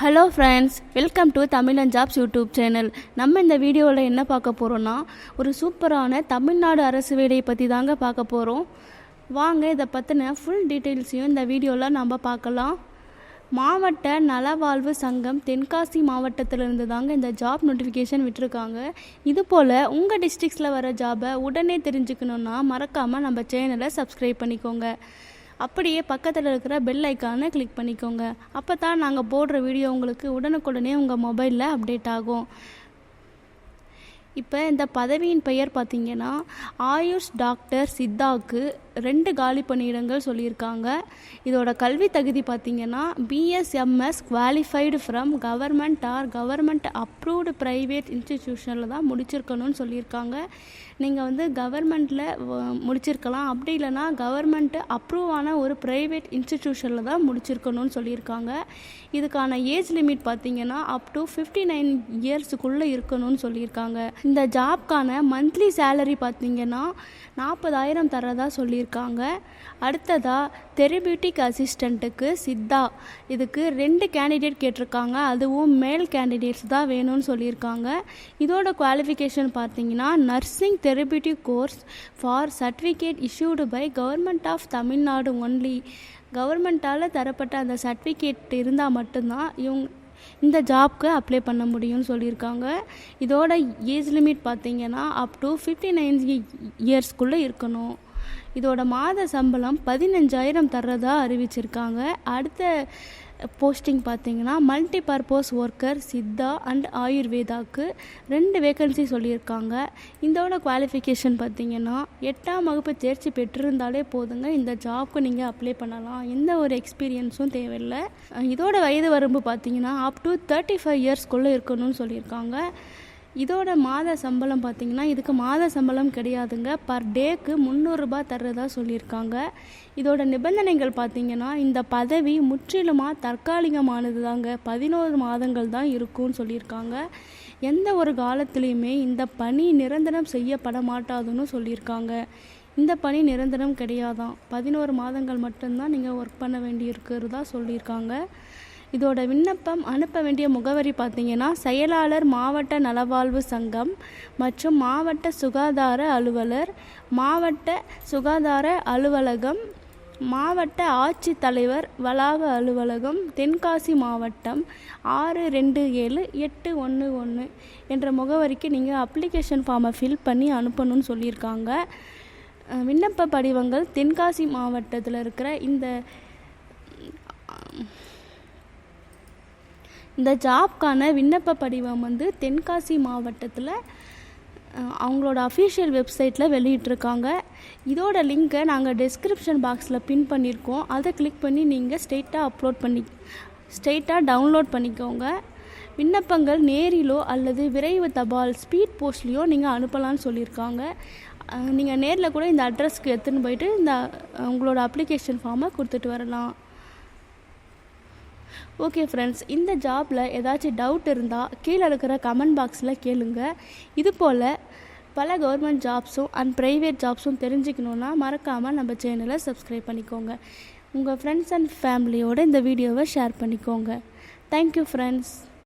Hello friends, welcome to Tamil and jobs YouTube channel. நம்ம இந்த வீடியோவில் என்ன பார்க்க போகிறோன்னா, ஒரு சூப்பரான தமிழ்நாடு அரசு வேலையை பற்றி தாங்க பார்க்க போகிறோம். வாங்க இதை பற்றின ஃபுல் டீட்டெயில்ஸையும் இந்த வீடியோவில் நம்ம பார்க்கலாம். மாவட்ட நலவாழ்வு சங்கம் தென்காசி மாவட்டத்திலிருந்து தாங்க இந்த ஜாப் நோட்டிஃபிகேஷன் விட்டுருக்காங்க. இதுபோல் உங்கள் டிஸ்ட்ரிக்ஸில் வர ஜாபை உடனே தெரிஞ்சுக்கணுன்னா மறக்காமல் நம்ம சேனலை சப்ஸ்கிரைப் பண்ணிக்கோங்க. அப்படியே பக்கத்தில் இருக்கிற பெல் ஐக்கானை கிளிக் பண்ணிக்கோங்க. அப்போ தான் நாங்கள் போடுற வீடியோ உங்களுக்கு உடனுக்குடனே உங்கள் மொபைலில் அப்டேட் ஆகும். இப்போ இந்த பதவியின் பெயர் பார்த்திங்கன்னா, ஆயுஷ் டாக்டர் சித்தாவுக்கு 2 காலி பணியிடங்கள் சொல்லியிருக்காங்க. இதோட கல்வி தகுதி பார்த்திங்கன்னா BSMS qualified from government or government approved private இன்ஸ்டிடியூஷனில் தான் முடிச்சிருக்கணும்னு சொல்லியிருக்காங்க. நீங்கள் கவர்மெண்ட்டில் முடிச்சிருக்கலாம், அப்படி இல்லைனா கவர்மெண்ட்டு அப்ரூவ் ஆன ஒரு ப்ரைவேட் இன்ஸ்டிடியூஷனில் தான் முடிச்சிருக்கணும்னு சொல்லியிருக்காங்க. இதுக்கான ஏஜ் லிமிட் பார்த்திங்கன்னா அப் டு 59 இயர்ஸுக்குள்ளே இருக்கணும்னு சொல்லியிருக்காங்க. இந்த ஜாப்க்கான மந்த்லி சேலரி பார்த்திங்கன்னா 40,000 தரதா சொல்லியிருக்காங்க. அடுத்ததாக தெரபியூட்டிக் அசிஸ்டண்ட்டுக்கு சித்தா, இதுக்கு 2 கேண்டிடேட் கேட்டிருக்காங்க. அதுவும் மேல் கேண்டிடேட்ஸ் தான் வேணும்னு சொல்லியிருக்காங்க. இதோட குவாலிஃபிகேஷன் பார்த்தீங்கன்னா nursing therapeutic course for certificate issued by government of Tamil Nadu only. கவர்மெண்ட்டால் தரப்பட்ட அந்த சர்டிஃபிகேட் இருந்தால் மட்டும்தான் இந்த ஜாப்க்கு அப்ளை பண்ண முடியும்னு சொல்லியிருக்காங்க. இதோட ஏஜ் லிமிட் பார்த்திங்கன்னா அப் டு 59 இயர்ஸ்க்குள்ளே இருக்கணும். இதோட மாத சம்பளம் 15,000 தர்றதா அறிவிச்சிருக்காங்க. அடுத்த போஸ்டிங் பார்த்திங்கன்னா multi purpose worker Siddha and ஆயுர்வேதாவுக்கு 2 வேக்கன்சி சொல்லியிருக்காங்க. இதோட குவாலிஃபிகேஷன் பார்த்திங்கன்னா 8ஆம் வகுப்பு தேர்ச்சி பெற்றிருந்தாலே போதுங்க, இந்த ஜாப்க்கு நீங்கள் அப்ளை பண்ணலாம். எந்த ஒரு எக்ஸ்பீரியன்ஸும் தேவையில்லை. இதோட வயது வரம்பு பார்த்திங்கன்னா அப் டு 35 இயர்ஸ்க்குள்ளே இருக்கணும்னு சொல்லியிருக்காங்க. இதோட மாத சம்பளம் பார்த்திங்கன்னா இதுக்கு மாத சம்பளம் கிடையாதுங்க, பர் டேக்கு 300 ரூபாய் தர்றதா சொல்லியிருக்காங்க. இதோட நிபந்தனைகள் பார்த்திங்கன்னா இந்த பதவி முற்றிலுமாக தற்காலிகமானது தாங்க, 11 மாதங்கள் தான் இருக்கும்னு சொல்லியிருக்காங்க. எந்த ஒரு காலத்துலேயுமே இந்த பணி நிரந்தரம் செய்யப்பட மாட்டாதுன்னு சொல்லியிருக்காங்க. இந்த பணி நிரந்தரம் கிடையாதான், 11 மாதங்கள் மட்டும்தான் நீங்கள் ஒர்க் பண்ண வேண்டி இருக்கிறதா சொல்லியிருக்காங்க. இதோட விண்ணப்பம் அனுப்ப வேண்டிய முகவரி பார்த்திங்கன்னா செயலாளர் மாவட்ட நலவாழ்வு சங்கம் மற்றும் மாவட்ட சுகாதார அலுவலர், மாவட்ட சுகாதார அலுவலகம், மாவட்ட ஆட்சித்தலைவர் வளாக அலுவலகம், தென்காசி மாவட்டம் 627811 என்ற முகவரிக்கு நீங்கள் அப்ளிகேஷன் ஃபார்மை ஃபில் பண்ணி அனுப்பணும்னு சொல்லியிருக்காங்க. விண்ணப்ப படிவங்கள் தென்காசி மாவட்டத்தில் இருக்கிற இந்த ஜாப்க்கான விண்ணப்ப படிவம் தென்காசி மாவட்டத்தில் அவங்களோட அஃபிஷியல் வெப்சைட்டில் வெளியிட்ருக்காங்க. இதோட லிங்க்கை நாங்கள் டெஸ்கிரிப்ஷன் பாக்ஸில் பின் பண்ணியிருக்கோம். அதை கிளிக் பண்ணி நீங்கள் ஸ்ட்ரெயிட்டாக டவுன்லோட் பண்ணிக்கோங்க. விண்ணப்பங்கள் நேரிலோ அல்லது விரைவு தபால் ஸ்பீட் போஸ்ட்லேயோ நீங்கள் அனுப்பலான்னு சொல்லியிருக்காங்க. நீங்கள் நேரில் கூட இந்த அட்ரஸ்க்கு எடுத்துன்னு போயிட்டு உங்களோட அப்ளிகேஷன் ஃபார்மை கொடுத்துட்டு வரலாம். ஓகே ஃப்ரெண்ட்ஸ், இந்த ஜாபில் ஏதாச்சும் டவுட் இருந்தால் கீழே இருக்கிற கமெண்ட் பாக்ஸில் கேளுங்க. இது போல் பல கவர்மெண்ட் ஜாப்ஸும் அண்ட் ப்ரைவேட் ஜாப்ஸும் தெரிஞ்சுக்கணுன்னா மறக்காமல் நம்ம சேனலை சப்ஸ்கிரைப் பண்ணிக்கோங்க. உங்கள் ஃப்ரெண்ட்ஸ் அண்ட் ஃபேமிலியோடு இந்த வீடியோவை ஷேர் பண்ணிக்கோங்க. Thank you friends.